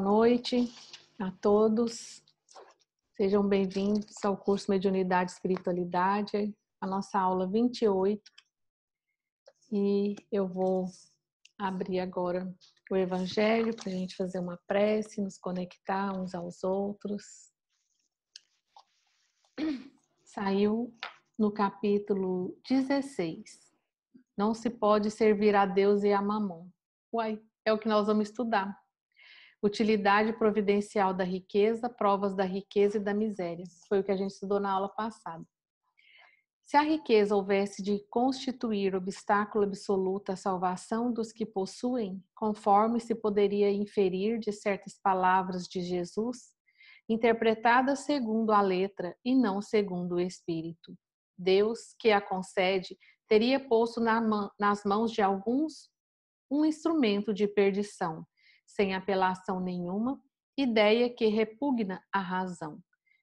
noite a todos. Sejam bem-vindos ao curso Mediunidade e Espiritualidade, a nossa aula 28. E eu vou abrir agora o Evangelho para a gente fazer uma prece, nos conectar uns aos outros. Saiu no capítulo 16. Não se pode servir a Deus e a Mamon. Uai, é o que nós vamos estudar. Utilidade providencial da riqueza, provas da riqueza e da miséria. Foi o que a gente estudou na aula passada. Se a riqueza houvesse de constituir obstáculo absoluto à salvação dos que possuem, conforme se poderia inferir de certas palavras de Jesus, interpretadas segundo a letra e não segundo o espírito, Deus, que a concede, teria posto nas mãos de alguns um instrumento de perdição, sem apelação nenhuma, ideia que repugna a razão.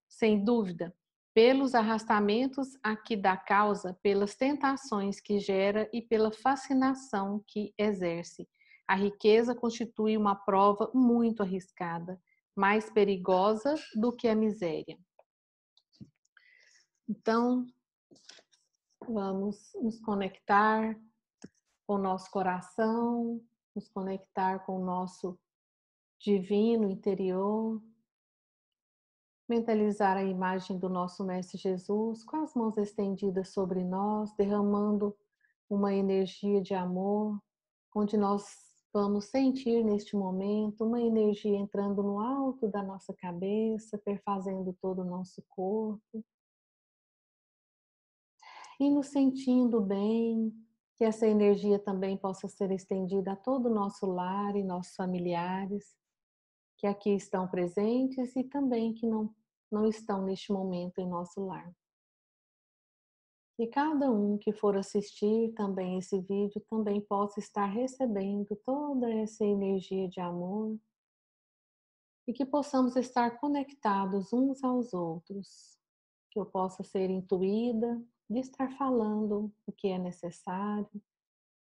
Sem dúvida, pelos arrastamentos a que dá causa, pelas tentações que gera e pela fascinação que exerce, a riqueza constitui uma prova muito arriscada, mais perigosa do que a miséria. Então, vamos nos conectar com o nosso coração, nos conectar com o nosso divino interior, mentalizar a imagem do nosso Mestre Jesus com as mãos estendidas sobre nós, derramando uma energia de amor, onde nós vamos sentir neste momento uma energia entrando no alto da nossa cabeça, perfazendo todo o nosso corpo, e nos sentindo bem, que essa energia também possa ser estendida a todo o nosso lar e nossos familiares, que aqui estão presentes e também que não estão neste momento em nosso lar. E cada um que for assistir também esse vídeo também possa estar recebendo toda essa energia de amor e que possamos estar conectados uns aos outros, que eu possa ser intuída de estar falando o que é necessário,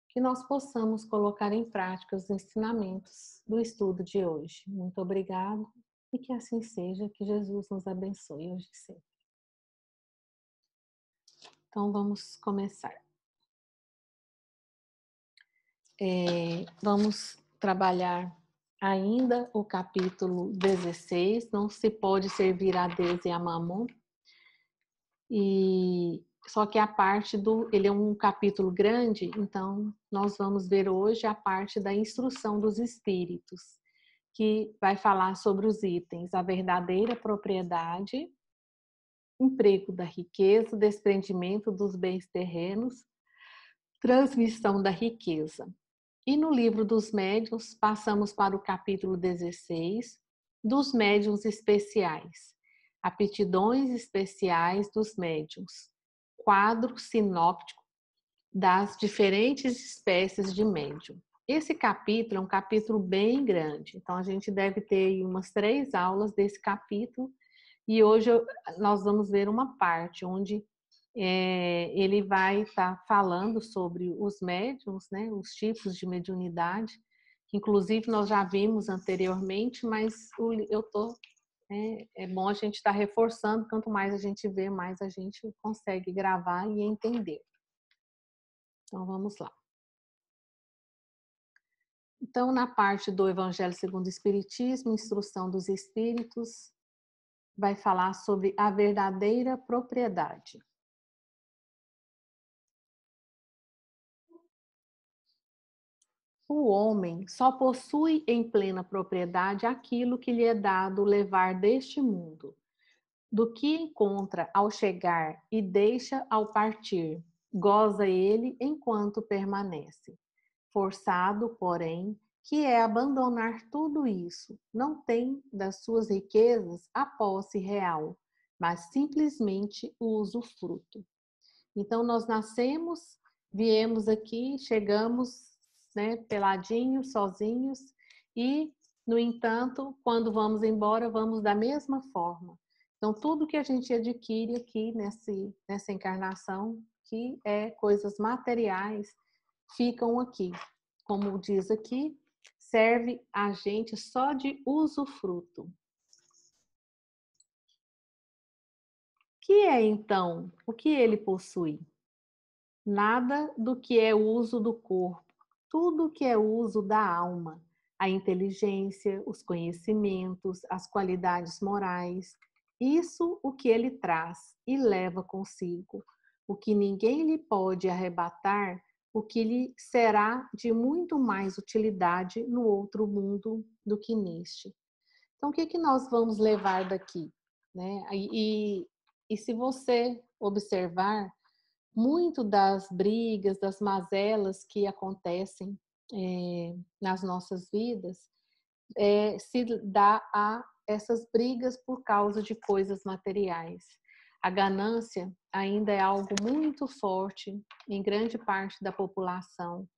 que nós possamos colocar em prática os ensinamentos do estudo de hoje. Muito obrigada e que assim seja, que Jesus nos abençoe hoje e sempre. Então vamos começar. Vamos trabalhar ainda o capítulo 16, não se pode servir a Deus e a Mamon. Só que a parte ele é um capítulo grande, então nós vamos ver hoje a parte da instrução dos espíritos, que vai falar sobre os itens, a verdadeira propriedade, emprego da riqueza, desprendimento dos bens terrenos, transmissão da riqueza. E no livro dos médiuns, passamos para o capítulo 16, dos médiuns especiais, aptidões especiais dos médiuns, quadro sinóptico das diferentes espécies de médium. Esse capítulo é um capítulo bem grande, então a gente deve ter umas 3 aulas desse capítulo, e hoje nós vamos ver uma parte onde ele vai estar falando sobre os médiums, né, os tipos de mediunidade, que inclusive nós já vimos anteriormente, mas é bom a gente estar reforçando, quanto mais a gente vê, mais a gente consegue gravar e entender. Então vamos lá. Então, na parte do Evangelho segundo o Espiritismo, Instrução dos Espíritos, vai falar sobre a verdadeira propriedade. O homem só possui em plena propriedade aquilo que lhe é dado levar deste mundo, do que encontra ao chegar e deixa ao partir, goza ele enquanto permanece. Forçado, porém, que é abandonar tudo isso, não tem das suas riquezas a posse real, mas simplesmente o usufruto. Então, nós nascemos, viemos aqui, chegamos, né, peladinhos, sozinhos, e, no entanto, quando vamos embora, vamos da mesma forma. Então, tudo que a gente adquire aqui nessa encarnação, que é coisas materiais, ficam aqui. Como diz aqui, serve a gente só de usufruto. Que é então o que ele possui? Nada do que é uso do corpo, tudo que é uso da alma, a inteligência, os conhecimentos, as qualidades morais, isso o que ele traz e leva consigo, o que ninguém lhe pode arrebatar, o que lhe será de muito mais utilidade no outro mundo do que neste. Então, o que que nós vamos levar daqui, né? E se você observar, muito das brigas, das mazelas que acontecem nas nossas vidas, se dá a essas brigas por causa de coisas materiais. A ganância ainda é algo muito forte em grande parte da população.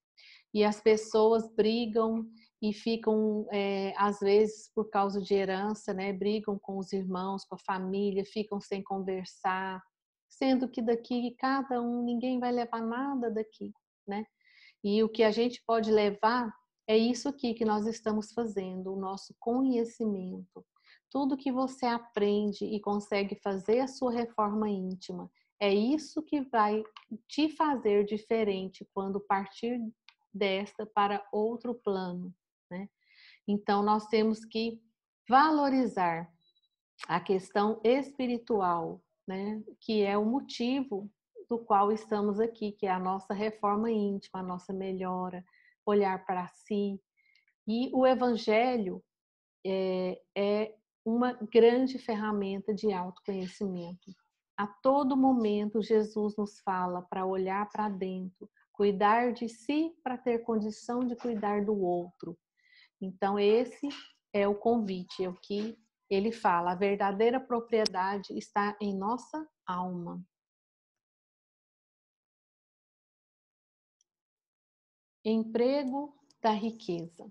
E as pessoas brigam e ficam, às vezes, por causa de herança, né? Brigam com os irmãos, com a família, ficam sem conversar, sendo que daqui cada um, ninguém vai levar nada daqui, né? E o que a gente pode levar é isso aqui que nós estamos fazendo, o nosso conhecimento. Tudo que você aprende e consegue fazer a sua reforma íntima, é isso que vai te fazer diferente quando partir desta para outro plano, né? Então nós temos que valorizar a questão espiritual, né? Que é o motivo do qual estamos aqui, que é a nossa reforma íntima, a nossa melhora, olhar para si. E o Evangelho é uma grande ferramenta de autoconhecimento. A todo momento, Jesus nos fala para olhar para dentro, cuidar de si para ter condição de cuidar do outro. Então, esse é o convite, é o que ele fala. A verdadeira propriedade está em nossa alma. Emprego da riqueza.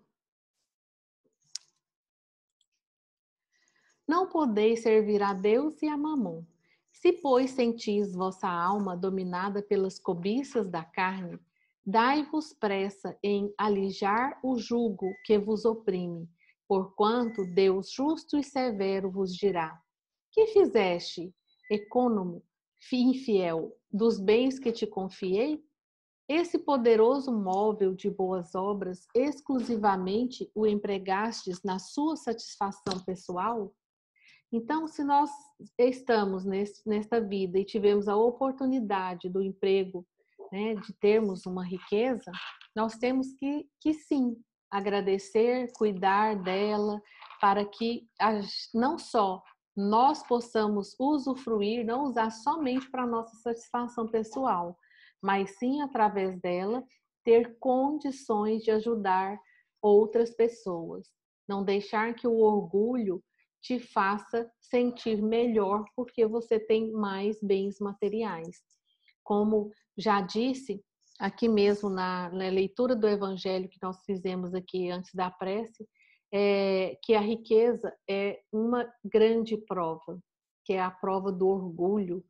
Não podeis servir a Deus e a Mamon. Se, pois, sentis vossa alma dominada pelas cobiças da carne, dai-vos pressa em alijar o jugo que vos oprime, porquanto Deus justo e severo vos dirá: que fizeste, econômo, infiel, dos bens que te confiei? Esse poderoso móvel de boas obras exclusivamente o empregastes na sua satisfação pessoal? Então, se nós estamos nesta vida e tivemos a oportunidade do emprego, né, de termos uma riqueza, nós temos que sim, agradecer, cuidar dela, para que não só nós possamos usufruir, não usar somente para a nossa satisfação pessoal, mas sim, através dela, ter condições de ajudar outras pessoas. Não deixar que o orgulho te faça sentir melhor porque você tem mais bens materiais. Como já disse aqui mesmo na leitura do Evangelho que nós fizemos aqui antes da prece, que a riqueza é uma grande prova, que é a prova do orgulho,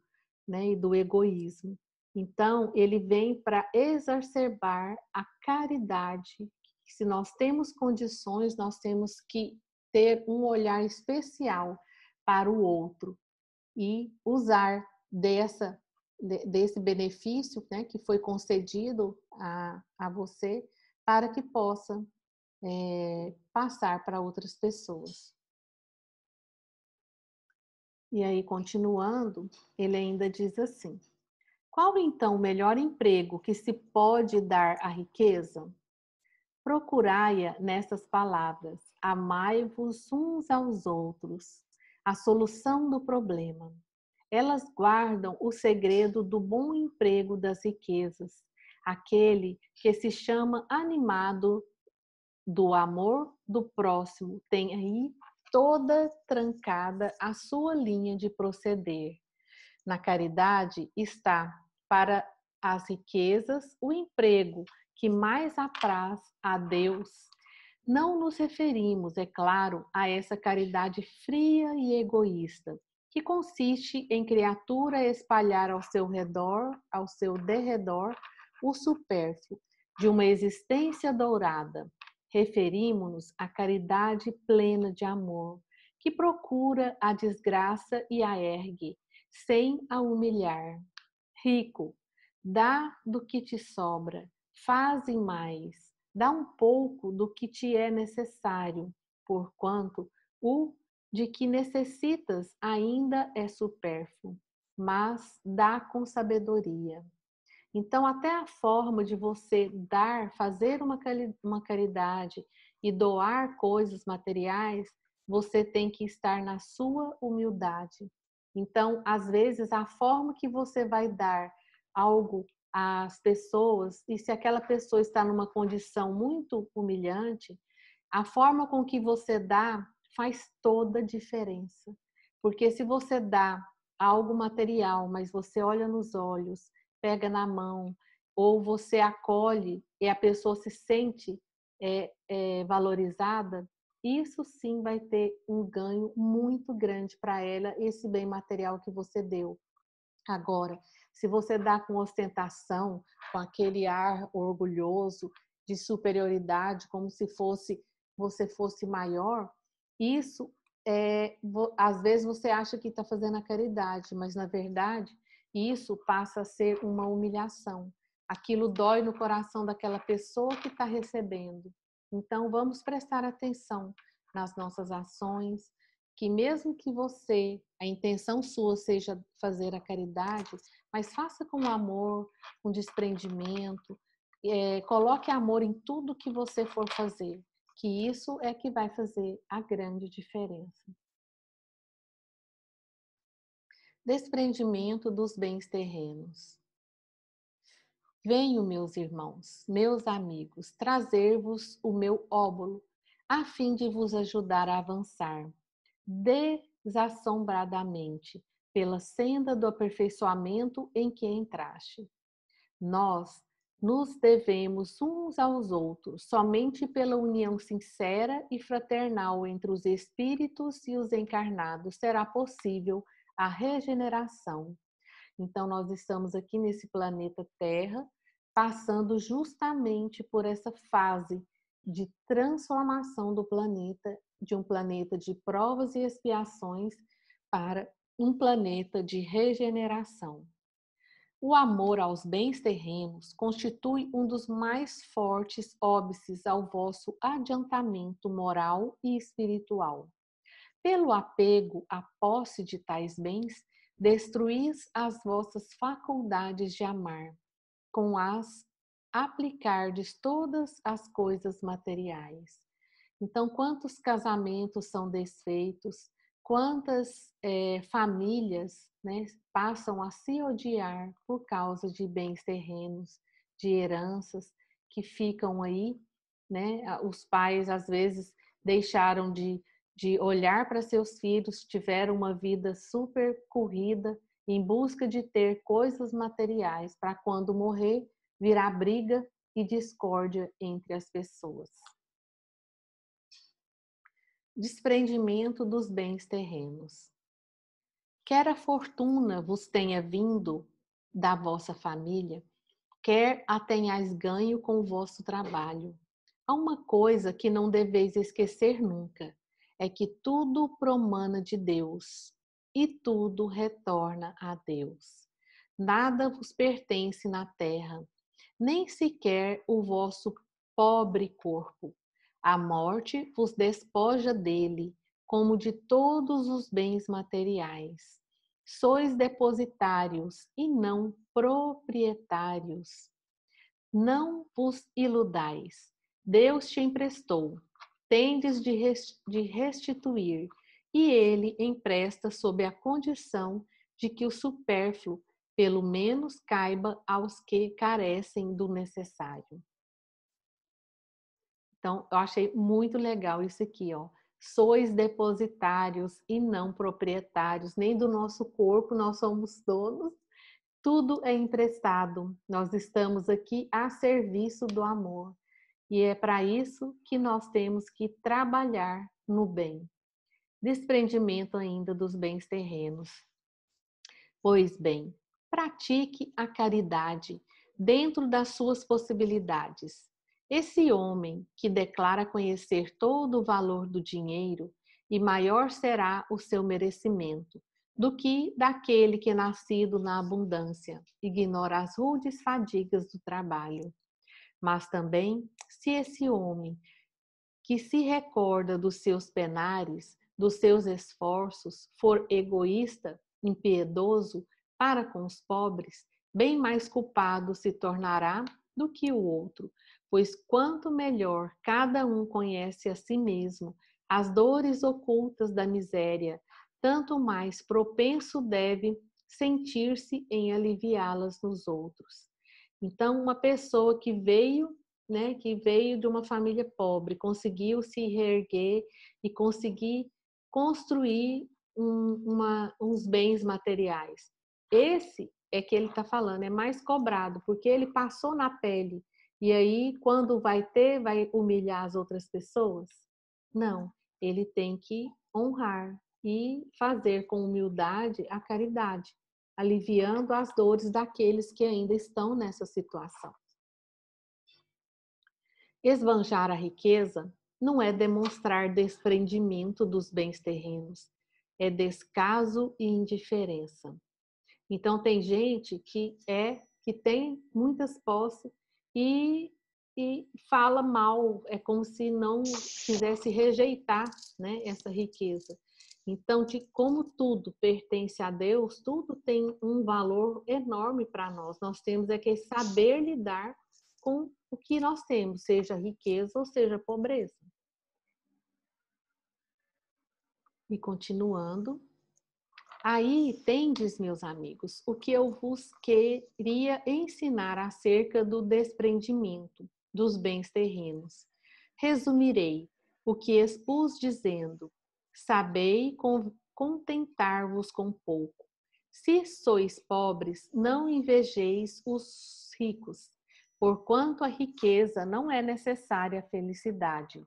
né, e do egoísmo. Então, ele vem para exacerbar a caridade. Se nós temos condições, nós temos que ter um olhar especial para o outro e usar desse benefício, né, que foi concedido a você, para que possa passar para outras pessoas. E aí, continuando, ele ainda diz assim: qual então o melhor emprego que se pode dar à riqueza? Procurai-a nessas palavras: amai-vos uns aos outros. A solução do problema. Elas guardam o segredo do bom emprego das riquezas, aquele que se chama animado do amor do próximo, tem aí toda trancada a sua linha de proceder. Na caridade está, para as riquezas, o emprego que mais apraz a Deus. Não nos referimos, é claro, a essa caridade fria e egoísta, que consiste em criatura espalhar ao seu redor, ao seu derredor, o supérfluo de uma existência dourada, referimos-nos à caridade plena de amor, que procura a desgraça e a ergue, sem a humilhar. Rico, dá do que te sobra, faze mais, dá um pouco do que te é necessário, porquanto o de que necessitas ainda é supérfluo, mas dá com sabedoria. Então, até a forma de você dar, fazer uma caridade e doar coisas materiais, você tem que estar na sua humildade. Então, às vezes, a forma que você vai dar algo às pessoas, e se aquela pessoa está numa condição muito humilhante, a forma com que você dá faz toda a diferença. Porque se você dá algo material, mas você olha nos olhos, pega na mão, ou você acolhe e a pessoa se sente valorizada, isso sim vai ter um ganho muito grande para ela, esse bem material que você deu. Agora, se você dá com ostentação, com aquele ar orgulhoso, de superioridade, como se você fosse maior, isso às vezes você acha que está fazendo a caridade, mas na verdade isso passa a ser uma humilhação. Aquilo dói no coração daquela pessoa que está recebendo. Então vamos prestar atenção nas nossas ações, que mesmo que a intenção sua seja fazer a caridade, mas faça com amor, com desprendimento, coloque amor em tudo que você for fazer, que isso é que vai fazer a grande diferença. Desprendimento dos bens terrenos. Venho, meus irmãos, meus amigos, trazer-vos o meu óbolo, a fim de vos ajudar a avançar desassombradamente pela senda do aperfeiçoamento em que entraste. Nós nos devemos uns aos outros, somente pela união sincera e fraternal entre os espíritos e os encarnados será possível a regeneração. Então, nós estamos aqui nesse planeta Terra, passando justamente por essa fase de transformação do planeta, de um planeta de provas e expiações para um planeta de regeneração. O amor aos bens terrenos constitui um dos mais fortes óbices ao vosso adiantamento moral e espiritual. Pelo apego à posse de tais bens, destruís as vossas faculdades de amar, com as aplicardes todas as coisas materiais. Então, quantos casamentos são desfeitos, quantas famílias, né, passam a se odiar por causa de bens terrenos, de heranças que ficam aí, né? Os pais às vezes deixaram de olhar para seus filhos, tiveram uma vida super corrida em busca de ter coisas materiais para quando morrer virar briga e discórdia entre as pessoas. Desprendimento dos bens terrenos. Quer a fortuna vos tenha vindo da vossa família, quer a tenhais ganho com o vosso trabalho. Há uma coisa que não deveis esquecer nunca, é que tudo promana de Deus e tudo retorna a Deus. Nada vos pertence na terra, nem sequer o vosso pobre corpo. A morte vos despoja dele, como de todos os bens materiais. Sois depositários e não proprietários. Não vos iludais. Deus te emprestou, tendes de restituir, e ele empresta sob a condição de que o supérfluo, pelo menos, caiba aos que carecem do necessário. Então, eu achei muito legal isso aqui, ó. Sois depositários e não proprietários, nem do nosso corpo nós somos donos. Tudo é emprestado. Nós estamos aqui a serviço do amor. E é para isso que nós temos que trabalhar no bem. Desprendimento ainda dos bens terrenos. Pois bem, pratique a caridade dentro das suas possibilidades. Esse homem que declara conhecer todo o valor do dinheiro, e maior será o seu merecimento do que daquele que, nascido na abundância, ignora as rudes fadigas do trabalho. Mas também, se esse homem que se recorda dos seus penares, dos seus esforços, for egoísta, impiedoso para com os pobres, bem mais culpado se tornará do que o outro, pois quanto melhor cada um conhece a si mesmo, as dores ocultas da miséria, tanto mais propenso deve sentir-se em aliviá-las nos outros. Então, uma pessoa que veio, né, que veio de uma família pobre, conseguiu se reerguer e conseguir construir uns bens materiais. Esse é que ele está falando, é mais cobrado, porque ele passou na pele. E aí, quando vai ter, vai humilhar as outras pessoas? Não, ele tem que honrar e fazer com humildade a caridade, aliviando as dores daqueles que ainda estão nessa situação. Esbanjar a riqueza não é demonstrar desprendimento dos bens terrenos, é descaso e indiferença. Então tem gente que tem muitas posses e, e fala mal, é como se não quisesse rejeitar, né, essa riqueza. Então, como tudo pertence a Deus, tudo tem um valor enorme para nós. Nós temos é que saber lidar com o que nós temos, seja riqueza ou seja pobreza. E continuando. Aí tendes, meus amigos, o que eu vos queria ensinar acerca do desprendimento dos bens terrenos. Resumirei o que expus dizendo: sabei contentar-vos com pouco. Se sois pobres, não invejeis os ricos, porquanto a riqueza não é necessária à felicidade.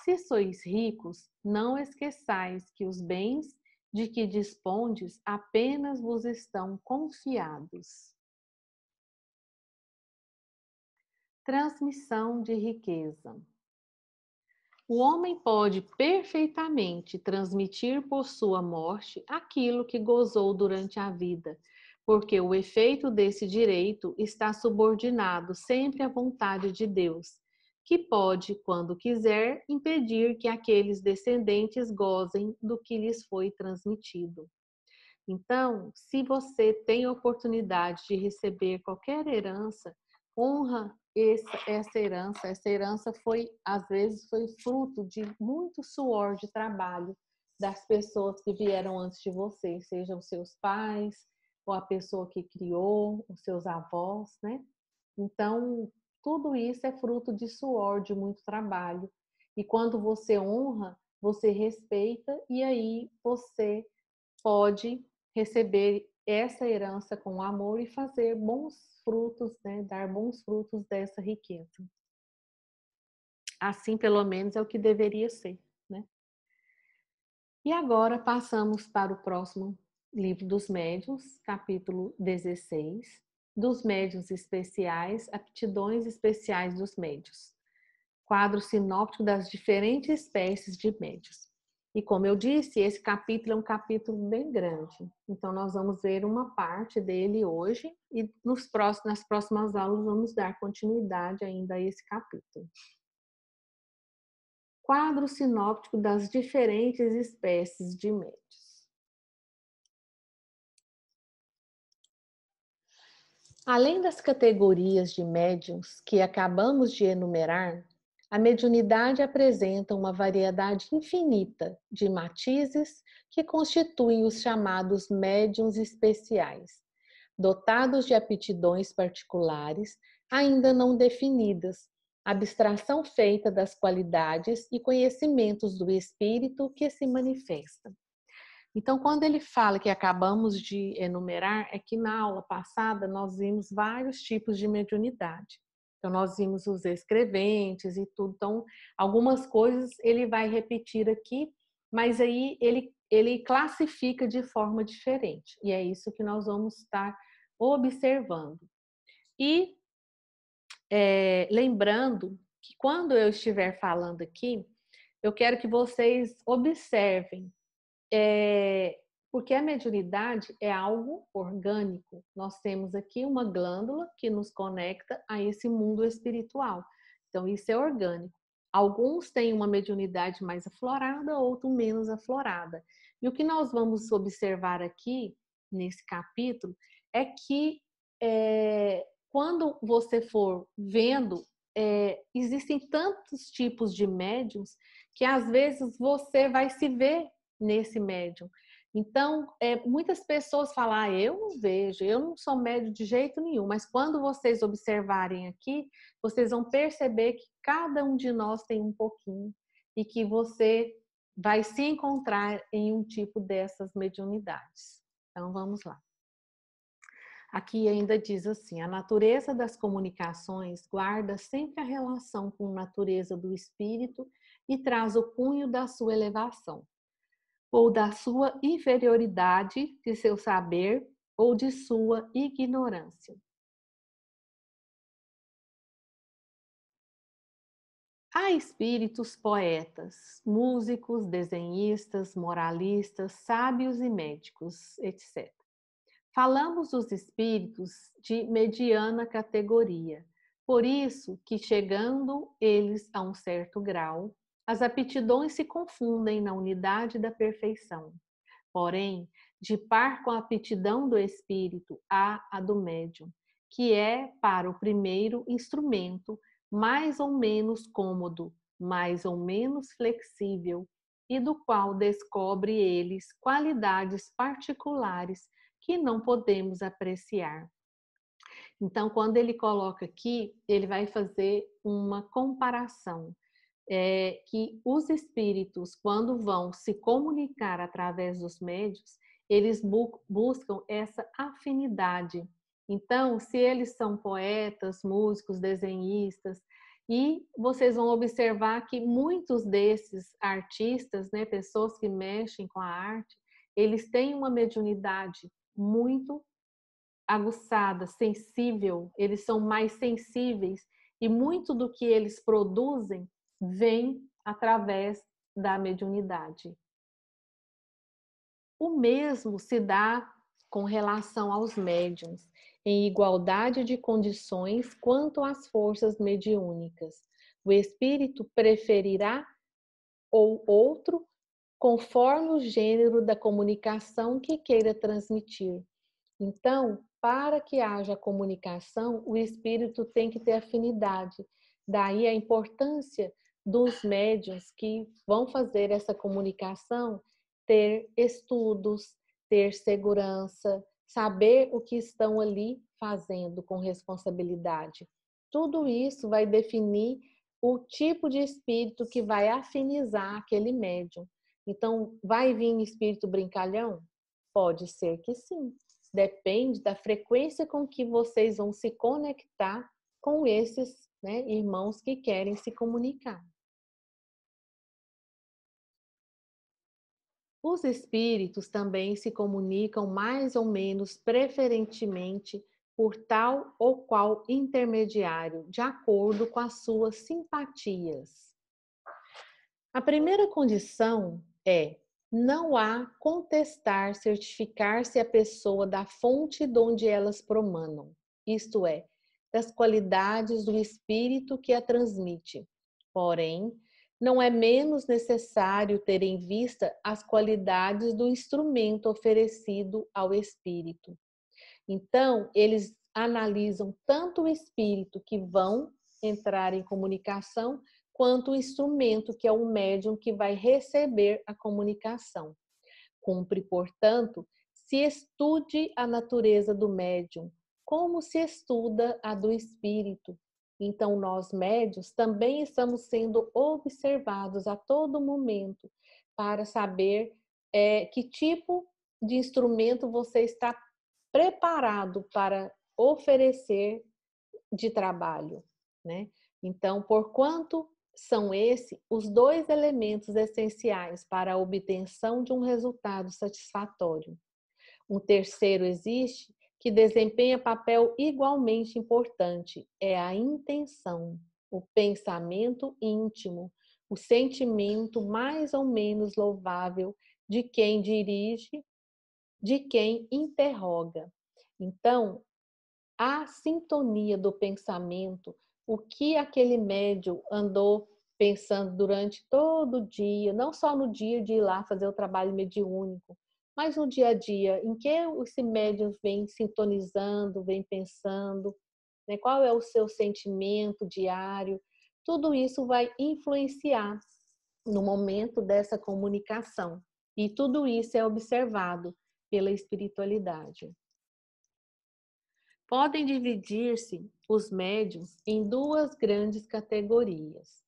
Se sois ricos, não esqueçais que os bens de que dispondes apenas vos estão confiados. Transmissão de riqueza. O homem pode perfeitamente transmitir por sua morte aquilo que gozou durante a vida, porque o efeito desse direito está subordinado sempre à vontade de Deus, que pode, quando quiser, impedir que aqueles descendentes gozem do que lhes foi transmitido. Então, se você tem a oportunidade de receber qualquer herança, honra essa herança. Essa herança foi, às vezes, foi fruto de muito suor de trabalho das pessoas que vieram antes de você, sejam os seus pais, ou a pessoa que criou, os seus avós, né? Então, tudo isso é fruto de suor, de muito trabalho. E quando você honra, você respeita e aí você pode receber essa herança com amor e fazer bons frutos, né? Dar bons frutos dessa riqueza. Assim, pelo menos, é o que deveria ser, né? E agora passamos para o próximo livro dos médiuns, capítulo 16, dos médiuns especiais, aptidões especiais dos médiuns. Quadro sinóptico das diferentes espécies de médiuns. E como eu disse, esse capítulo é um capítulo bem grande. Então, nós vamos ver uma parte dele hoje e nas próximas aulas vamos dar continuidade ainda a esse capítulo. Quadro sinóptico das diferentes espécies de médiuns. Além das categorias de médiuns que acabamos de enumerar, a mediunidade apresenta uma variedade infinita de matizes que constituem os chamados médiuns especiais, dotados de aptidões particulares ainda não definidas, abstração feita das qualidades e conhecimentos do espírito que se manifesta. Então, quando ele fala que acabamos de enumerar, é que na aula passada nós vimos vários tipos de mediunidade. Então, nós vimos os escreventes e tudo. Então, algumas coisas ele vai repetir aqui, mas aí ele classifica de forma diferente. E é isso que nós vamos estar observando. E lembrando que quando eu estiver falando aqui, eu quero que vocês observem, porque a mediunidade é algo orgânico. Nós temos aqui uma glândula que nos conecta a esse mundo espiritual. Então, isso é orgânico. Alguns têm uma mediunidade mais aflorada, outros menos aflorada. E o que nós vamos observar aqui, nesse capítulo, é que quando você for vendo, existem tantos tipos de médiums que às vezes você vai se ver nesse médium. Então, muitas pessoas falam, eu não vejo, eu não sou médium de jeito nenhum, mas quando vocês observarem aqui, vocês vão perceber que cada um de nós tem um pouquinho e que você vai se encontrar em um tipo dessas mediunidades. Então, vamos lá. Aqui ainda diz assim, a natureza das comunicações guarda sempre a relação com a natureza do espírito e traz o cunho da sua elevação, ou da sua inferioridade, de seu saber, ou de sua ignorância. Há espíritos poetas, músicos, desenhistas, moralistas, sábios e médicos, etc. Falamos dos espíritos de mediana categoria, por isso que, chegando eles a um certo grau, as aptidões se confundem na unidade da perfeição. Porém, de par com a aptidão do espírito há a do médium, que é para o primeiro instrumento mais ou menos cômodo, mais ou menos flexível, e do qual descobre eles qualidades particulares que não podemos apreciar. Então, quando ele coloca aqui, ele vai fazer uma comparação. Que os espíritos, quando vão se comunicar através dos médios, eles buscam essa afinidade. Então, se eles são poetas, músicos, desenhistas, e vocês vão observar que muitos desses artistas, né, pessoas que mexem com a arte, eles têm uma mediunidade muito aguçada, sensível, eles são mais sensíveis e muito do que eles produzem vem através da mediunidade. O mesmo se dá com relação aos médiuns, em igualdade de condições quanto às forças mediúnicas. O espírito preferirá ou outro conforme o gênero da comunicação que queira transmitir. Então, para que haja comunicação, o espírito tem que ter afinidade. Daí a importância dos médiuns que vão fazer essa comunicação ter estudos, ter segurança, saber o que estão ali fazendo com responsabilidade. Tudo isso vai definir o tipo de espírito que vai afinizar aquele médium. Então, vai vir espírito brincalhão? Pode ser que sim. Depende da frequência com que vocês vão se conectar com esses, né, irmãos que querem se comunicar. Os espíritos também se comunicam mais ou menos preferentemente por tal ou qual intermediário, de acordo com as suas simpatias. A primeira condição é: não há contestar, certificar-se a pessoa da fonte de onde elas promanam, isto é, das qualidades do espírito que a transmite. Porém, não é menos necessário ter em vista as qualidades do instrumento oferecido ao espírito. Então, eles analisam tanto o espírito que vão entrar em comunicação, quanto o instrumento, que é o médium que vai receber a comunicação. Cumpre, portanto, se estude a natureza do médium, como se estuda a do espírito. Então, nós médios também estamos sendo observados a todo momento para saber que tipo de instrumento você está preparado para oferecer de trabalho, né? Então, porquanto são esses os dois elementos essenciais para a obtenção de um resultado satisfatório. Um terceiro existe que desempenha papel igualmente importante, é a intenção. o pensamento íntimo, o sentimento mais ou menos louvável de quem dirige, de quem interroga. Então, a sintonia do pensamento, o que aquele médium andou pensando durante todo o dia, não só no dia de ir lá fazer o trabalho mediúnico, mas no dia a dia, em que esse médium vem sintonizando, vem pensando, né? Qual é o seu sentimento diário, tudo isso vai influenciar no momento dessa comunicação. E tudo isso é observado pela espiritualidade. Podem dividir-se os médiuns em duas grandes categorias.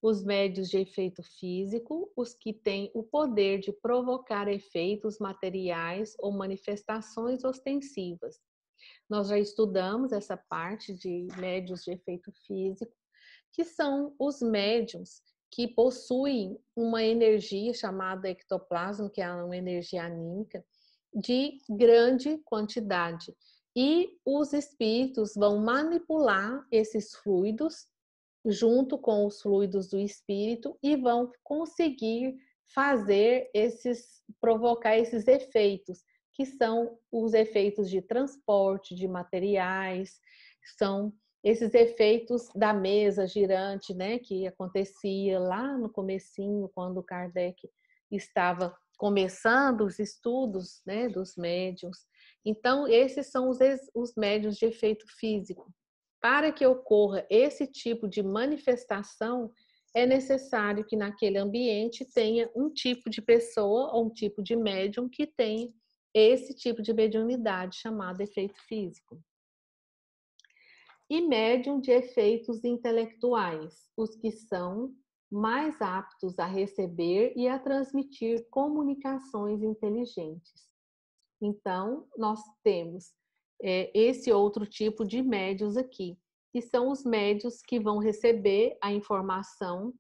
Os médiuns de efeito físico, os que têm o poder de provocar efeitos materiais ou manifestações ostensivas. Nós já estudamos essa parte de médiuns de efeito físico, que são os médiuns que possuem uma energia chamada ectoplasma, que é uma energia anímica, de grande quantidade. E os espíritos vão manipular esses fluidos junto com os fluidos do espírito e vão conseguir provocar esses efeitos, que são os efeitos de transporte de materiais, são esses efeitos da mesa girante, né, que acontecia lá no comecinho, quando Kardec estava começando os estudos, né, dos médiuns. Então, esses são os médiuns de efeito físico. Para que ocorra esse tipo de manifestação, é necessário que naquele ambiente tenha um tipo de pessoa ou um tipo de médium que tenha esse tipo de mediunidade chamado efeito físico. E médium de efeitos intelectuais, os que são mais aptos a receber e a transmitir comunicações inteligentes. Então, nós temos esse outro tipo de médios aqui, que são os médios que vão receber a informação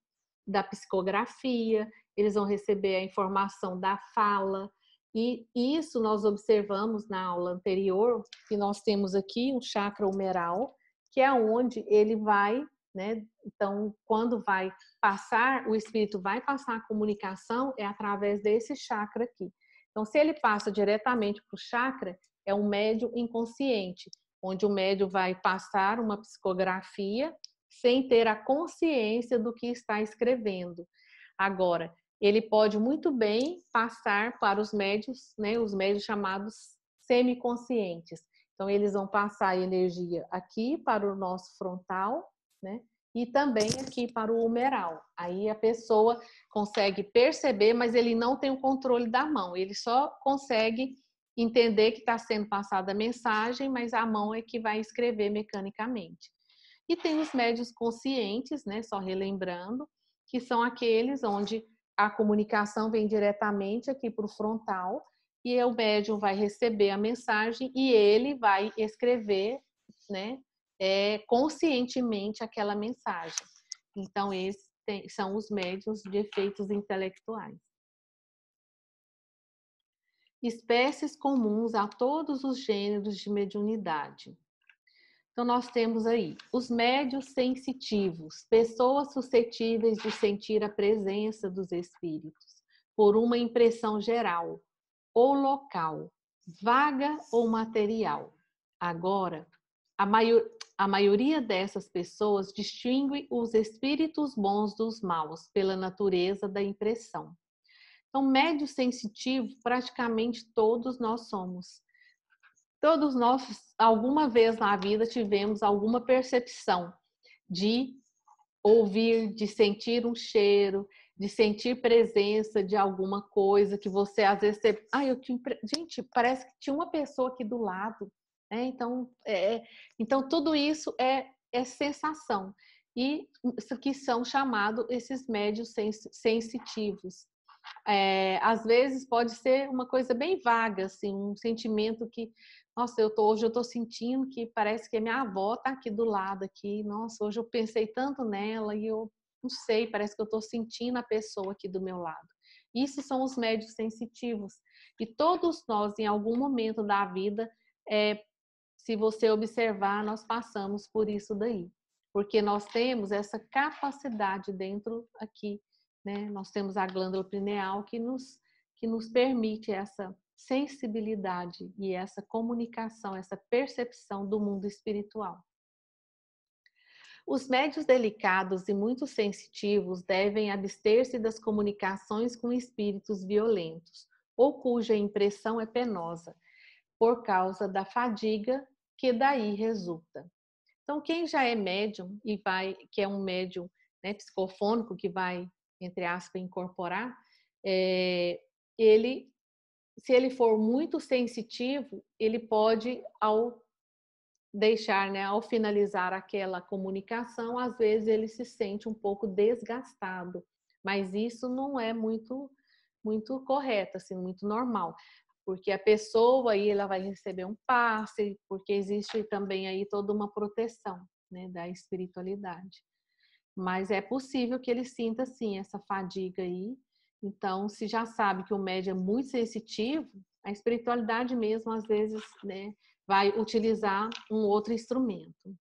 da psicografia, eles vão receber a informação da fala, e isso nós observamos na aula anterior, que nós temos aqui um chakra humeral, que é onde ele vai, né? Então, quando vai passar, o espírito vai passar a comunicação, é através desse chakra aqui. Então, se ele passa diretamente para o chakra, é um médium inconsciente, onde o médium vai passar uma psicografia sem ter a consciência do que está escrevendo. Agora, ele pode muito bem passar para os médios, né, os médios chamados semiconscientes. Então, eles vão passar a energia aqui para o nosso frontal, né, e também aqui para o humeral. Aí a pessoa consegue perceber, mas ele não tem o controle da mão. Ele só consegue entender que está sendo passada a mensagem, mas a mão é que vai escrever mecanicamente. E tem os médios conscientes, né, só relembrando, que são aqueles onde a comunicação vem diretamente aqui para o frontal e o médium vai receber a mensagem e ele vai escrever, né, conscientemente aquela mensagem. Então, esses são os médiuns de efeitos intelectuais. Espécies comuns a todos os gêneros de mediunidade. Então, nós temos aí os médios sensitivos, pessoas suscetíveis de sentir a presença dos espíritos por uma impressão geral ou local, vaga ou material. Agora, a maioria dessas pessoas distingue os espíritos bons dos maus pela natureza da impressão. Então, médio sensitivo, praticamente todos nós somos. Todos nós, alguma vez na vida, tivemos alguma percepção de ouvir, de sentir um cheiro, de sentir presença de alguma coisa que você às vezes... Gente, parece que tinha uma pessoa aqui do lado. Né? Então, tudo isso é sensação. E que são chamados esses médios sensitivos. Às vezes pode ser uma coisa bem vaga, assim, um sentimento que, nossa, hoje eu estou sentindo que parece que a minha avó está aqui do lado aqui, nossa, hoje eu pensei tanto nela e eu não sei, parece que eu estou sentindo a pessoa aqui do meu lado. Isso são os médios sensitivos. E todos nós, em algum momento da vida, se você observar, nós passamos por isso daí. porque nós temos essa capacidade dentro aqui, né? Nós temos a glândula pineal que nos permite essa sensibilidade e essa comunicação, essa percepção do mundo espiritual. Os médiuns delicados e muito sensitivos devem abster-se das comunicações com espíritos violentos, ou cuja impressão é penosa, por causa da fadiga que daí resulta. Então, quem já é médium que é um médium, né, psicofônico, que vai, entre aspas, incorporar, se ele for muito sensitivo, ele pode, ao deixar, né, ao finalizar aquela comunicação, às vezes ele se sente um pouco desgastado, mas isso não é muito correto, assim, muito normal, porque a pessoa aí ela vai receber um passe, porque existe também aí toda uma proteção, né, da espiritualidade. Mas é possível que ele sinta sim essa fadiga aí. Então, se já sabe que o médium é muito sensitivo, a espiritualidade mesmo às vezes, né, vai utilizar um outro instrumento.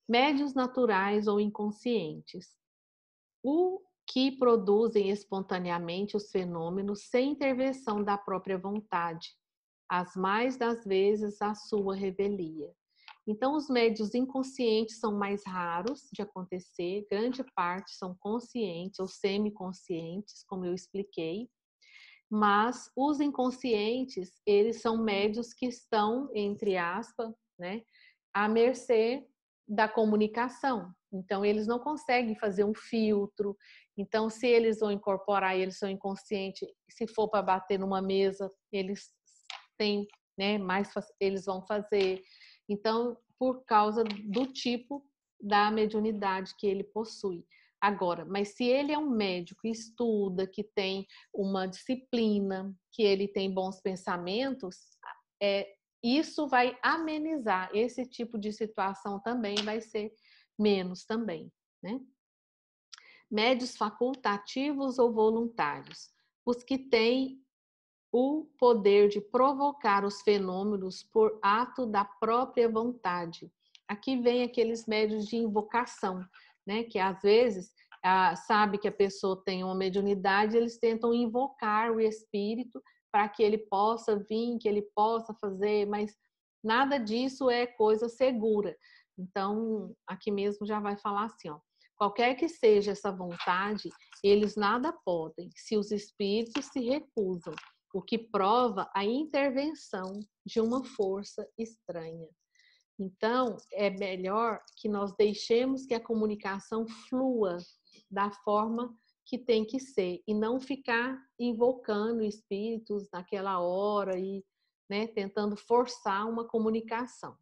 Médiuns naturais ou inconscientes. O que produzem espontaneamente os fenômenos sem intervenção da própria vontade, as mais das vezes a sua revelia. Então, os médiuns inconscientes são mais raros de acontecer, grande parte são conscientes ou semiconscientes, como eu expliquei, mas os inconscientes, eles são médiuns que estão, entre aspas, né, à mercê da comunicação. Então, eles não conseguem fazer um filtro. Então, se eles vão incorporar e eles são inconscientes, se for para bater numa mesa, eles têm, né, eles vão fazer. Então, por causa do tipo da mediunidade que ele possui. Agora, mas se ele é um médico que estuda, que tem uma disciplina, que ele tem bons pensamentos, isso vai amenizar. Esse tipo de situação também vai ser menos também, né? Médios facultativos ou voluntários. Os que têm o poder de provocar os fenômenos por ato da própria vontade. Aqui vem aqueles médios de invocação, né? Que às vezes sabe que a pessoa tem uma mediunidade, eles tentam invocar o espírito para que ele possa vir, que ele possa fazer, mas nada disso é coisa segura. Então, aqui mesmo já vai falar assim, ó, qualquer que seja essa vontade, eles nada podem, se os espíritos se recusam, o que prova a intervenção de uma força estranha. Então, é melhor que nós deixemos que a comunicação flua da forma que tem que ser e não ficar invocando espíritos naquela hora e, né, tentando forçar uma comunicação.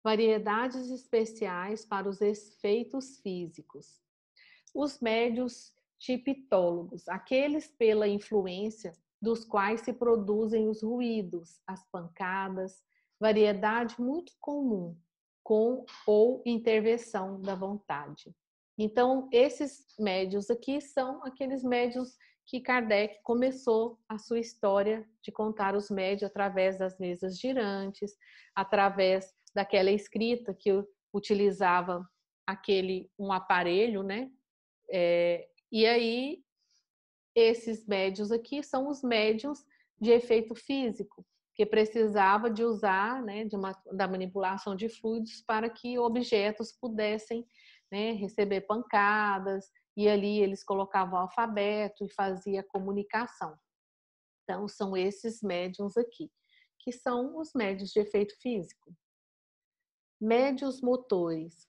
Variedades especiais para os efeitos físicos. Os médios tipitólogos, aqueles pela influência dos quais se produzem os ruídos, as pancadas, variedade muito comum, com ou intervenção da vontade. Então, esses médios aqui são aqueles médios que Kardec começou a sua história de contar os médios através das mesas girantes, através daquela escrita que utilizava um aparelho, né? E aí, esses médios aqui são os médios de efeito físico, que precisava de usar, né, da manipulação de fluidos para que objetos pudessem, né, receber pancadas, e ali eles colocavam o alfabeto e fazia comunicação. Então, são esses médiums aqui, que são os médios de efeito físico. Médios motores,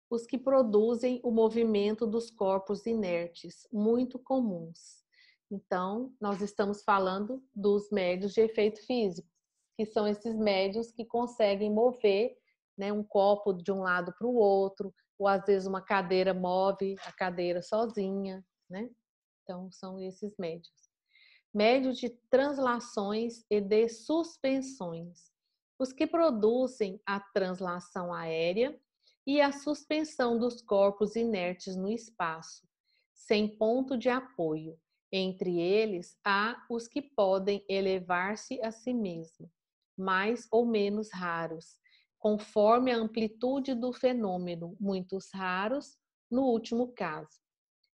os que produzem o movimento dos corpos inertes, muito comuns. Então, nós estamos falando dos médios de efeito físico, que são esses médios que conseguem mover, né, um copo de um lado para o outro, ou às vezes uma cadeira move a cadeira sozinha, né? Então, são esses médios. Médios de translações e de suspensões, os que produzem a translação aérea e a suspensão dos corpos inertes no espaço, sem ponto de apoio. Entre eles, há os que podem elevar-se a si mesmo, mais ou menos raros, conforme a amplitude do fenômeno, muitos raros no último caso.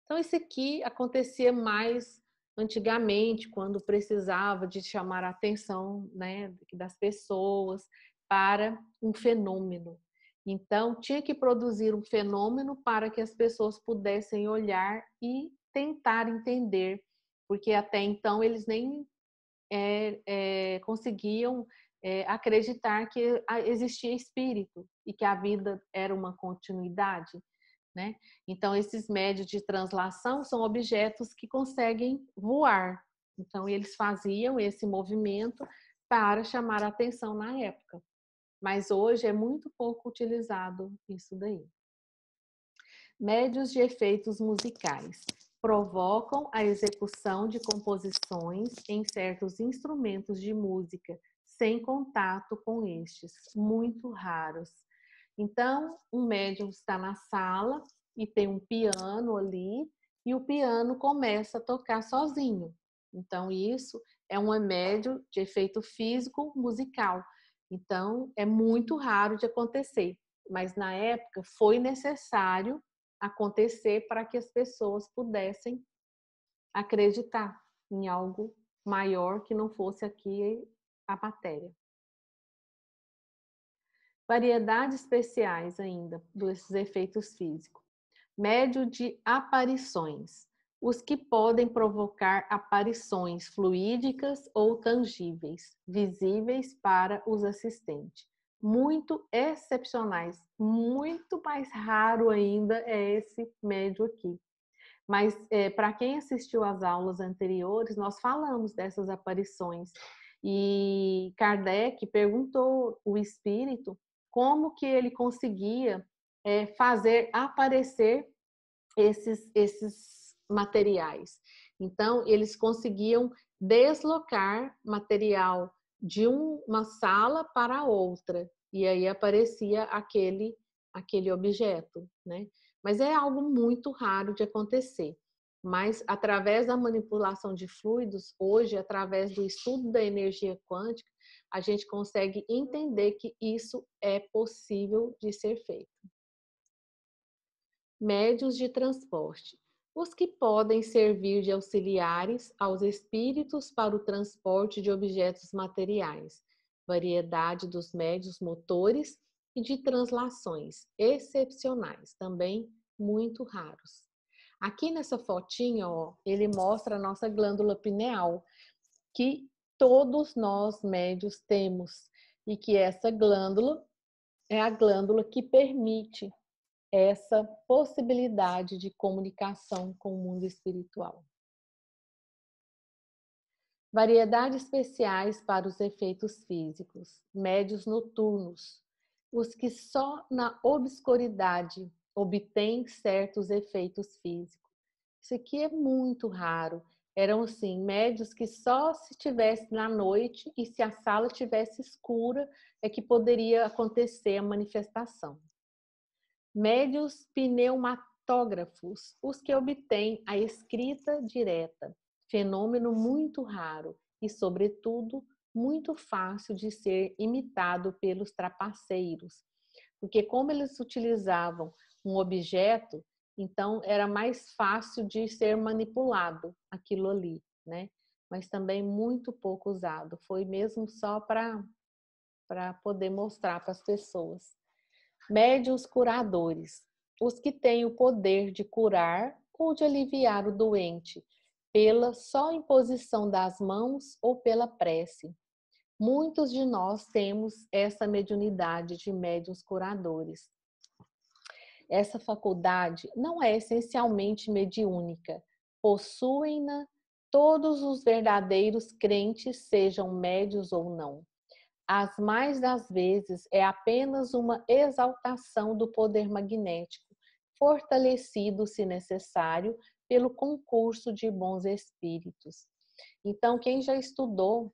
Então, isso aqui acontecia mais antigamente, quando precisava de chamar a atenção, né, das pessoas para um fenômeno. Então, tinha que produzir um fenômeno para que as pessoas pudessem olhar e tentar entender, porque até então eles nem conseguiam acreditar que existia espírito e que a vida era uma continuidade, né? Então, esses médios de translação são objetos que conseguem voar. Então, eles faziam esse movimento para chamar a atenção na época. Mas hoje é muito pouco utilizado isso daí. Médios de efeitos musicais provocam a execução de composições em certos instrumentos de música, sem contato com estes, muito raros. Então, um médium está na sala e tem um piano ali, e o piano começa a tocar sozinho. Então, isso é um médium de efeito físico musical. Então, é muito raro de acontecer, mas na época foi necessário acontecer para que as pessoas pudessem acreditar em algo maior que não fosse aqui a matéria. Variedades especiais ainda desses efeitos físicos. Médio de aparições. Os que podem provocar aparições fluídicas ou tangíveis, visíveis para os assistentes. Muito excepcionais, muito mais raro ainda é esse médio aqui. Mas para quem assistiu às aulas anteriores, nós falamos dessas aparições. E Kardec perguntou ao espírito como que ele conseguia fazer aparecer esses materiais. Então, eles conseguiam deslocar material de uma sala para outra, e aí aparecia aquele objeto, né? Mas é algo muito raro de acontecer. Mas, através da manipulação de fluidos, hoje, através do estudo da energia quântica, a gente consegue entender que isso é possível de ser feito. Médios de transporte. Os que podem servir de auxiliares aos espíritos para o transporte de objetos materiais. Variedade dos médios motores e de translações excepcionais, também muito raros. Aqui nessa fotinha, ó, ele mostra a nossa glândula pineal, que todos nós médios temos, e que essa glândula é a glândula que permite essa possibilidade de comunicação com o mundo espiritual. Variedades especiais para os efeitos físicos, médios noturnos, os que só na obscuridade obtêm certos efeitos físicos. Isso aqui é muito raro. Eram, assim, médios que só se tivesse na noite e se a sala tivesse escura é que poderia acontecer a manifestação. Médios pneumatógrafos, os que obtêm a escrita direta, fenômeno muito raro e, sobretudo, muito fácil de ser imitado pelos trapaceiros, porque como eles utilizavam um objeto, então era mais fácil de ser manipulado aquilo ali, né? Mas também muito pouco usado, foi mesmo só para poder mostrar para as pessoas. Médiuns curadores, os que têm o poder de curar ou de aliviar o doente, pela só imposição das mãos ou pela prece. Muitos de nós temos essa mediunidade de médiuns curadores. Essa faculdade não é essencialmente mediúnica, possuem-na todos os verdadeiros crentes, sejam médios ou não. As mais das vezes é apenas uma exaltação do poder magnético, fortalecido, se necessário, pelo concurso de bons espíritos. Então, quem já estudou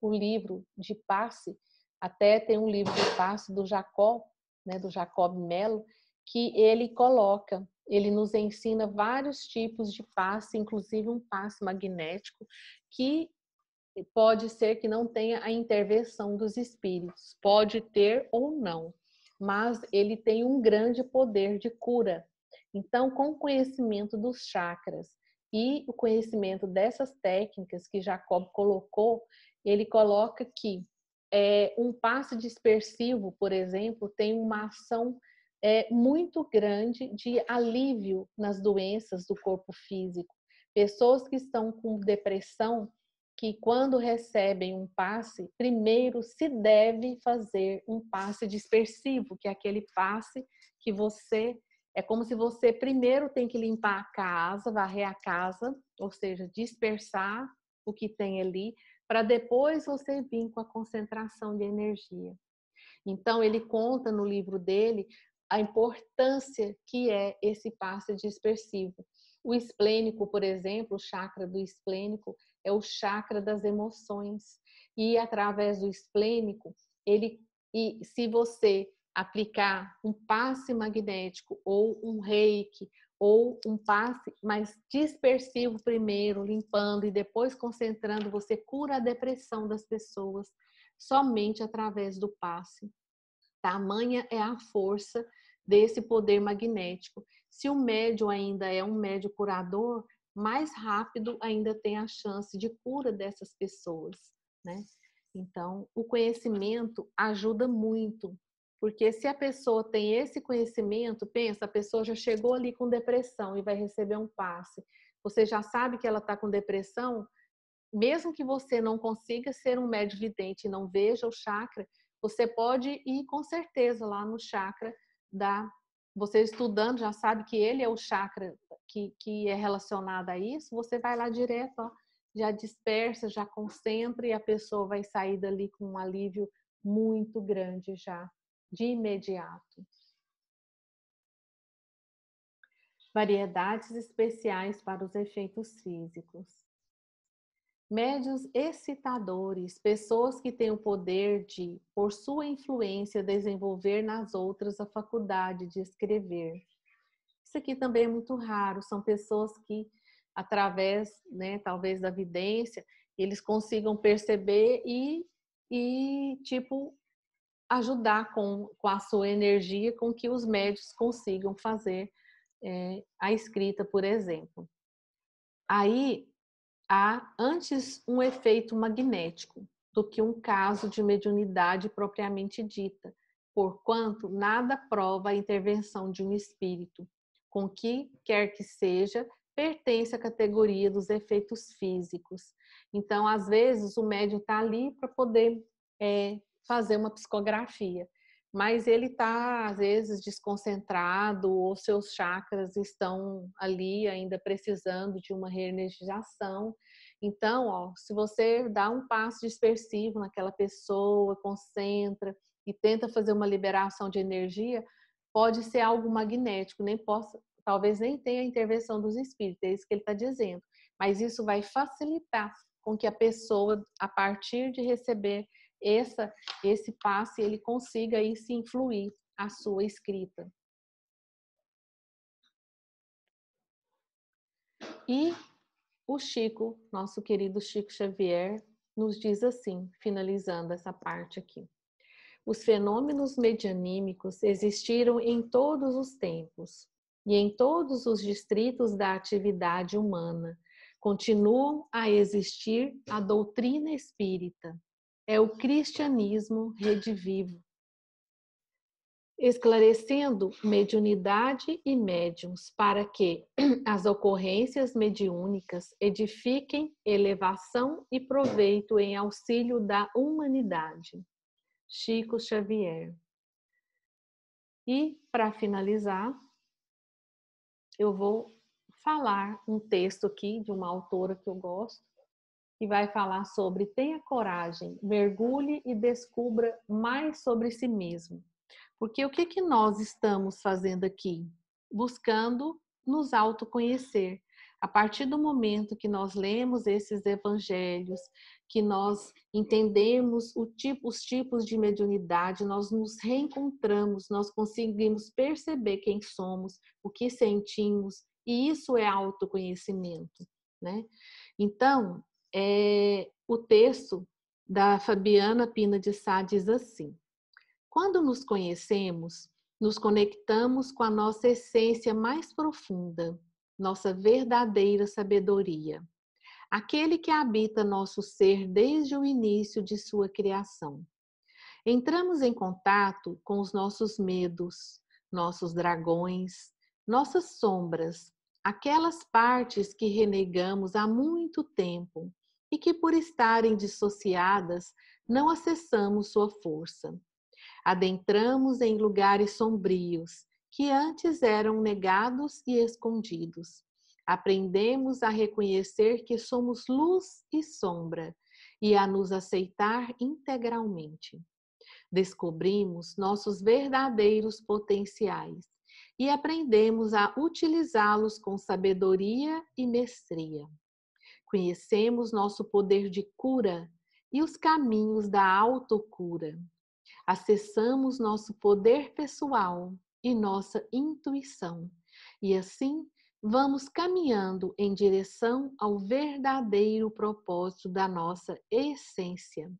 o livro de passe, até tem um livro de passe do Jacob, né, do Jacob Mello, que ele nos ensina vários tipos de passe, inclusive um passe magnético, que pode ser que não tenha a intervenção dos espíritos, pode ter ou não, mas ele tem um grande poder de cura. Então, com o conhecimento dos chakras e o conhecimento dessas técnicas que Jacob colocou, ele coloca que um passe dispersivo, por exemplo, tem uma ação muito grande de alívio nas doenças do corpo físico. Pessoas que estão com depressão, que quando recebem um passe, primeiro se deve fazer um passe dispersivo, que é aquele passe que você... É como se você primeiro tem que limpar a casa, varrer a casa, ou seja, dispersar o que tem ali, para depois você vir com a concentração de energia. Então, ele conta no livro dele a importância que é esse passe dispersivo. O esplênico, por exemplo, o chakra do esplênico é o chakra das emoções. E através do esplênico, se você aplicar um passe magnético ou um reiki ou um passe mais dispersivo primeiro, limpando e depois concentrando, você cura a depressão das pessoas somente através do passe. Tamanha é a força desse poder magnético. Se o médium ainda é um médium curador, mais rápido ainda tem a chance de cura dessas pessoas, né? Então, o conhecimento ajuda muito, porque se a pessoa tem esse conhecimento, pensa, a pessoa já chegou ali com depressão e vai receber um passe. Você já sabe que ela está com depressão, mesmo que você não consiga ser um médium vidente e não veja o chakra, você pode ir com certeza lá no chakra você estudando, já sabe que ele é o chakra que é relacionado a isso, você vai lá direto, ó, já dispersa, já concentra e a pessoa vai sair dali com um alívio muito grande já, de imediato. Variedades especiais para os efeitos físicos. Médiuns excitadores, pessoas que têm o poder de, por sua influência, desenvolver nas outras a faculdade de escrever. Isso aqui também é muito raro, são pessoas que, através, né, talvez da vidência, eles consigam perceber e tipo, ajudar com a sua energia com que os médiuns consigam fazer a escrita, por exemplo. Aí, há antes um efeito magnético do que um caso de mediunidade propriamente dita, porquanto nada prova a intervenção de um espírito, com que quer que seja, pertence à categoria dos efeitos físicos. Então, às vezes, o médium está ali para poder fazer uma psicografia, mas ele está, às vezes, desconcentrado ou seus chakras estão ali ainda precisando de uma reenergização. Então, ó, se você dá um passo dispersivo naquela pessoa, concentra e tenta fazer uma liberação de energia, pode ser algo magnético, talvez nem tenha a intervenção dos espíritos, é isso que ele está dizendo. Mas isso vai facilitar com que a pessoa, a partir de receber esse passe, ele consiga aí se influir a sua escrita. E o Chico, nosso querido Chico Xavier, nos diz assim, finalizando essa parte aqui. Os fenômenos medianímicos existiram em todos os tempos e em todos os distritos da atividade humana. Continuam a existir a doutrina espírita. É o cristianismo redivivo, esclarecendo mediunidade e médiuns para que as ocorrências mediúnicas edifiquem elevação e proveito em auxílio da humanidade. Chico Xavier. E, para finalizar, eu vou falar um texto aqui de uma autora que eu gosto, que vai falar sobre tenha coragem, mergulhe e descubra mais sobre si mesmo. Porque o que nós estamos fazendo aqui? Buscando nos autoconhecer. A partir do momento que nós lemos esses evangelhos, que nós entendemos os tipos de mediunidade, nós nos reencontramos, nós conseguimos perceber quem somos, o que sentimos, e isso é autoconhecimento, né? Então, O texto da Fabiana Pina de Sá diz assim: quando nos conhecemos, nos conectamos com a nossa essência mais profunda, nossa verdadeira sabedoria, aquele que habita nosso ser desde o início de sua criação. Entramos em contato com os nossos medos, nossos dragões, nossas sombras, aquelas partes que renegamos há muito tempo e que, por estarem dissociadas, não acessamos sua força. Adentramos em lugares sombrios que antes eram negados e escondidos. Aprendemos a reconhecer que somos luz e sombra e a nos aceitar integralmente. Descobrimos nossos verdadeiros potenciais e aprendemos a utilizá-los com sabedoria e mestria. Conhecemos nosso poder de cura e os caminhos da autocura. Acessamos nosso poder pessoal e nossa intuição, e assim vamos caminhando em direção ao verdadeiro propósito da nossa essência.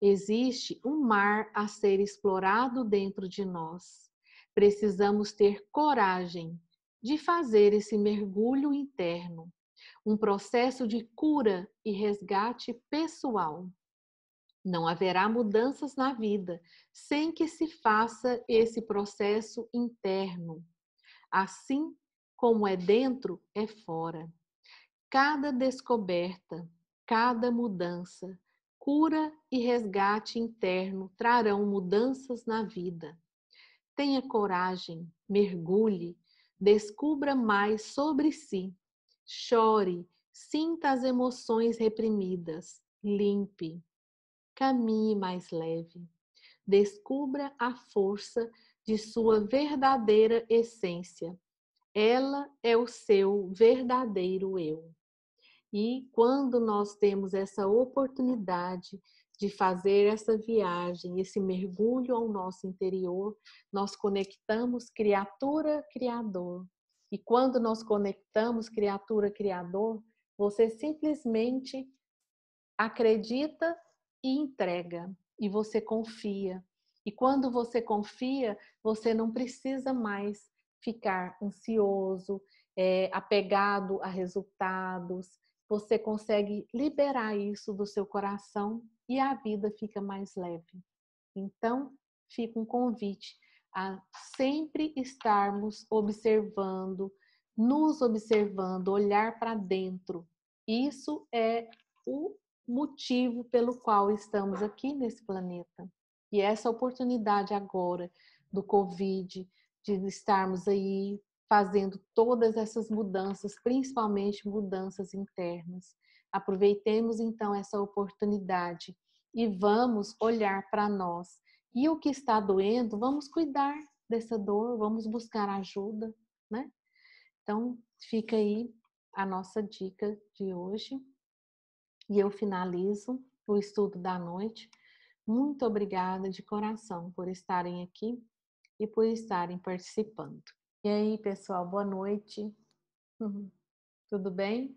Existe um mar a ser explorado dentro de nós. Precisamos ter coragem de fazer esse mergulho interno, um processo de cura e resgate pessoal. Não haverá mudanças na vida sem que se faça esse processo interno. Assim como é dentro, é fora. Cada descoberta, cada mudança, cura e resgate interno trarão mudanças na vida. Tenha coragem, mergulhe, descubra mais sobre si. Chore, sinta as emoções reprimidas, limpe. Caminhe mais leve. Descubra a força de sua verdadeira essência. Ela é o seu verdadeiro eu. E quando nós temos essa oportunidade de fazer essa viagem, esse mergulho ao nosso interior, nós conectamos criatura-criador. E quando nós conectamos criatura-criador, você simplesmente acredita e entrega, e você confia. E quando você confia, você não precisa mais ficar ansioso, apegado a resultados. Você consegue liberar isso do seu coração e a vida fica mais leve. Então, fica um convite a sempre estarmos observando, nos observando, olhar para dentro. Isso é o motivo pelo qual estamos aqui nesse planeta. E essa oportunidade agora do Covid, de estarmos aí fazendo todas essas mudanças, principalmente mudanças internas. Aproveitemos então essa oportunidade e vamos olhar para nós. E o que está doendo, vamos cuidar dessa dor, vamos buscar ajuda, né? Então, fica aí a nossa dica de hoje. E eu finalizo o estudo da noite. Muito obrigada de coração por estarem aqui e por estarem participando. E aí, pessoal, boa noite. Tudo bem?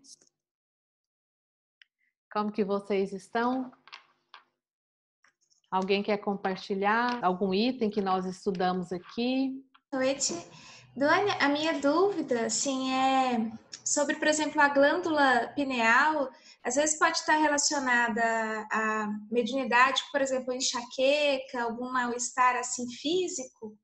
Como que vocês estão? Alguém quer compartilhar algum item que nós estudamos aqui? Boa noite. Duane, a minha dúvida, assim, é sobre, por exemplo, a glândula pineal, às vezes pode estar relacionada à mediunidade, por exemplo, enxaqueca, algum mal-estar, assim, físico.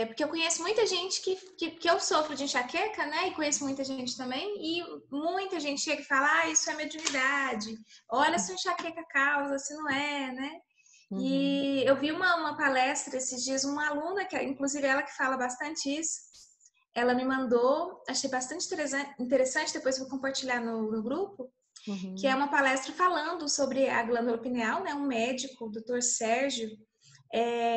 Porque eu conheço muita gente que eu sofro de enxaqueca, né? E conheço muita gente também, e muita gente chega e fala, isso é mediunidade. Olha se a enxaqueca causa, se não é, né? E eu vi uma palestra esses dias, uma aluna, que inclusive ela que fala bastante isso, ela me mandou, achei bastante interessante, depois vou compartilhar no grupo, que é uma palestra falando sobre a glândula pineal, né? Um médico, o Dr. Sérgio,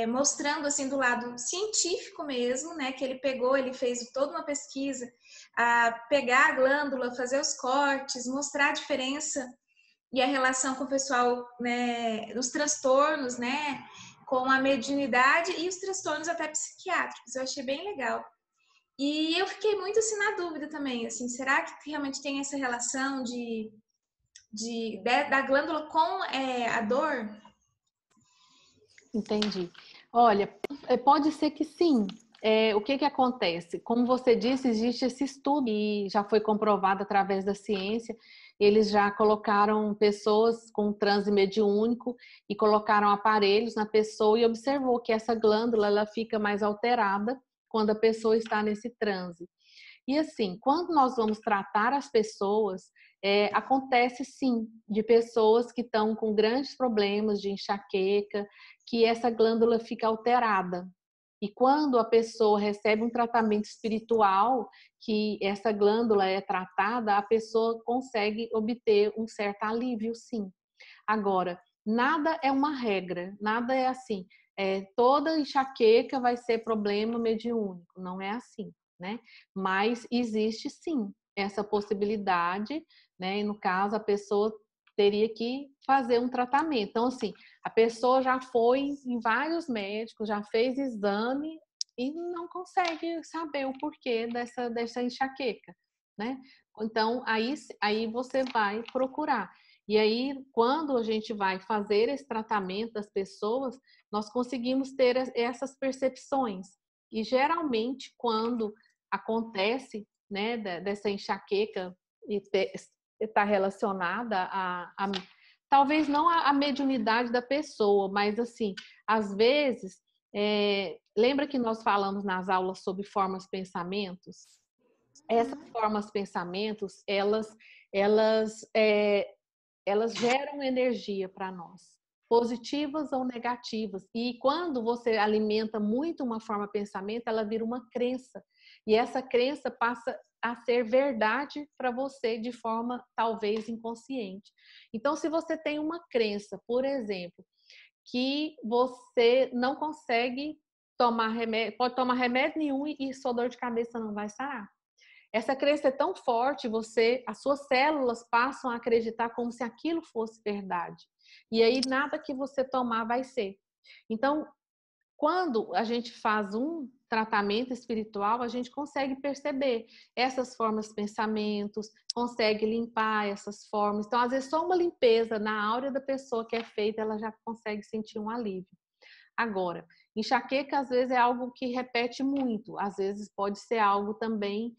mostrando assim do lado científico mesmo, né? Que ele pegou, ele fez toda uma pesquisa, a pegar a glândula, fazer os cortes, mostrar a diferença e a relação com o pessoal, né, os transtornos, né, com a mediunidade e os transtornos até psiquiátricos. Eu achei bem legal. E eu fiquei muito assim na dúvida também, assim, será que realmente tem essa relação da glândula com a dor? Entendi. Olha, pode ser que sim. O que que acontece? Como você disse, existe esse estudo e já foi comprovado através da ciência. Eles já colocaram pessoas com transe mediúnico e colocaram aparelhos na pessoa e observou que essa glândula ela fica mais alterada quando a pessoa está nesse transe. E assim, quando nós vamos tratar as pessoas, acontece sim de pessoas que estão com grandes problemas de enxaqueca, que essa glândula fica alterada. E quando a pessoa recebe um tratamento espiritual, que essa glândula é tratada, a pessoa consegue obter um certo alívio, sim. Agora, nada é uma regra, nada é assim. Toda enxaqueca vai ser problema mediúnico, não é assim, né? Mas existe sim essa possibilidade, né? E no caso, a pessoa teria que fazer um tratamento. Então, assim, a pessoa já foi em vários médicos, já fez exame e não consegue saber o porquê dessa enxaqueca, né? Então, aí você vai procurar. E aí, quando a gente vai fazer esse tratamento das pessoas, nós conseguimos ter essas percepções. E geralmente, quando acontece, né, dessa enxaqueca e está relacionada talvez não a mediunidade da pessoa, mas assim, às vezes, lembra que nós falamos nas aulas sobre formas pensamentos? Essas formas pensamentos, elas geram energia para nós, positivas ou negativas. E quando você alimenta muito uma forma de pensamento, ela vira uma crença. E essa crença passa a ser verdade para você de forma talvez inconsciente. Então, se você tem uma crença, por exemplo, que você não consegue tomar remédio, pode tomar remédio nenhum e sua dor de cabeça não vai sarar. Essa crença é tão forte, as suas células passam a acreditar como se aquilo fosse verdade. E aí nada que você tomar vai ser. Então, quando a gente faz um tratamento espiritual, a gente consegue perceber essas formas de pensamentos, consegue limpar essas formas. Então, às vezes, só uma limpeza na áurea da pessoa que é feita, ela já consegue sentir um alívio. Agora, enxaqueca às vezes é algo que repete muito, às vezes pode ser algo também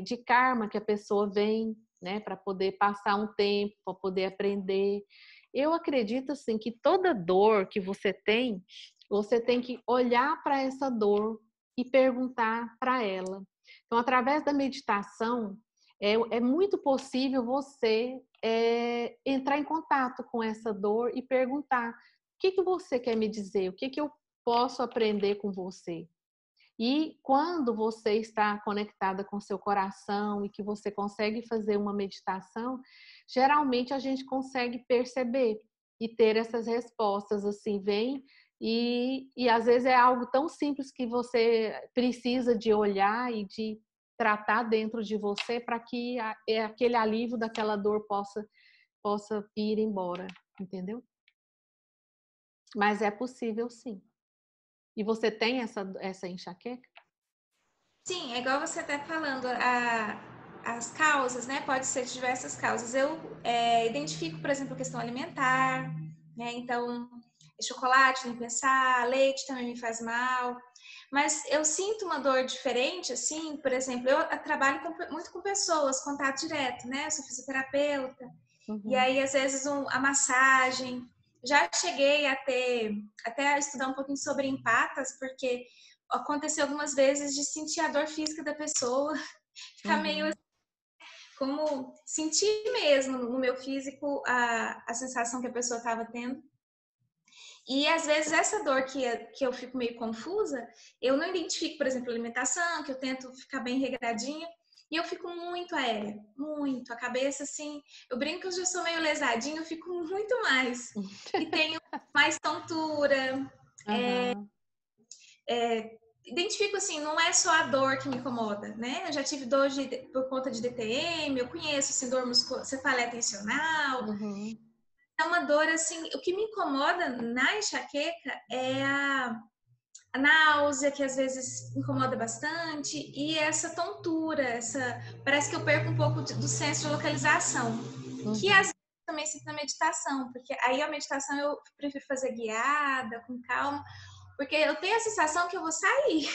de karma que a pessoa vem, né, para poder passar um tempo, para poder aprender. Eu acredito assim que toda dor que você tem que olhar para essa dor e perguntar para ela. Então, através da meditação, é muito possível você entrar em contato com essa dor e perguntar: o que você quer me dizer? O que eu posso aprender com você? E quando você está conectada com seu coração e que você consegue fazer uma meditação, geralmente a gente consegue perceber e ter essas respostas assim, vem e às vezes é algo tão simples que você precisa de olhar e de tratar dentro de você para que aquele alívio daquela dor possa ir embora, entendeu? Mas é possível sim. E você tem essa enxaqueca? Sim, é igual você tá falando, as causas, né? Pode ser de diversas causas. Eu identifico, por exemplo, a questão alimentar, né? Então, chocolate, nem pensar, leite também me faz mal. Mas eu sinto uma dor diferente, assim, por exemplo, eu trabalho muito com pessoas, contato direto, né? Eu sou fisioterapeuta. E Uhum. aí, às vezes, a massagem. Já cheguei até a estudar um pouquinho sobre empatas, porque aconteceu algumas vezes de sentir a dor física da pessoa, ficar meio Uhum. como sentir mesmo no meu físico a sensação que a pessoa estava tendo. E às vezes essa dor que eu fico meio confusa, eu não identifico, por exemplo, alimentação, que eu tento ficar bem regradinha, e eu fico muito aérea, muito. A cabeça, assim, eu brinco que eu já sou meio lesadinha, eu fico muito mais. E tenho mais tontura, Uhum. identifico assim, não é só a dor que me incomoda, né? Eu já tive dor por conta de DTM, eu conheço assim, dor cefaleia tensional. Uhum. É uma dor assim, o que me incomoda na enxaqueca é a náusea, que às vezes incomoda bastante, e essa tontura, parece que eu perco um pouco do senso de localização, que às vezes também sinto na meditação, porque aí a meditação eu prefiro fazer guiada, com calma, porque eu tenho a sensação que eu vou sair.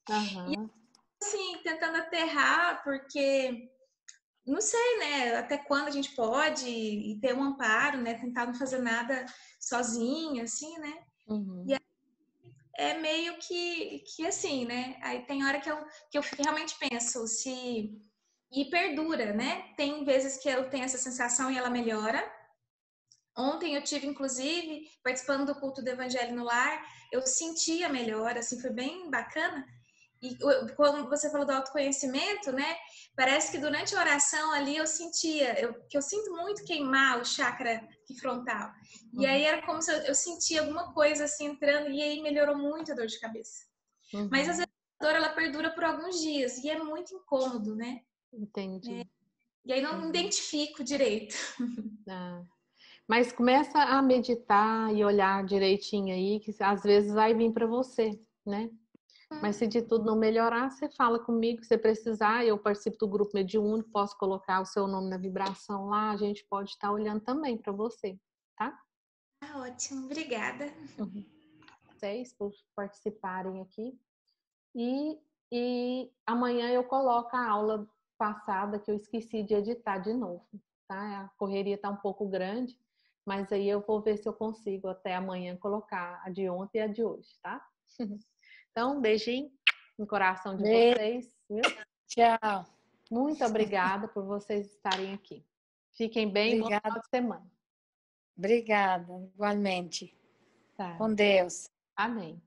E assim, tentando aterrar, porque não sei, né, até quando a gente pode e ter um amparo, né, tentar não fazer nada sozinho, assim, né? E é meio que assim, né? Aí tem hora que eu realmente penso se... E perdura, né? Tem vezes que eu tenho essa sensação e ela melhora. Ontem eu tive, inclusive, participando do culto do Evangelho no Lar, eu senti a melhora, assim, foi bem bacana. E quando você falou do autoconhecimento, né? Parece que durante a oração ali eu sentia, que eu sinto muito queimar o chakra frontal. E aí era como se eu sentia alguma coisa assim entrando, e aí melhorou muito a dor de cabeça. Mas às vezes a dor ela perdura por alguns dias e é muito incômodo, né? Entendi. E aí não identifico direito. Mas começa a meditar e olhar direitinho aí, que às vezes vai vir para você, né? Mas se de tudo não melhorar, você fala comigo, se precisar, eu participo do grupo mediúnico, posso colocar o seu nome na vibração lá, a gente pode estar olhando também para você, tá? Ótimo, obrigada. Vocês por participarem aqui. E amanhã eu coloco a aula passada que eu esqueci de editar de novo, tá? A correria tá um pouco grande, mas aí eu vou ver se eu consigo até amanhã colocar a de ontem e a de hoje, tá? Então, um beijinho no coração de vocês, viu? Tchau. Muito obrigada por vocês estarem aqui. Fiquem bem, bom final de semana. Obrigada, igualmente. Tá. Com Deus. Amém.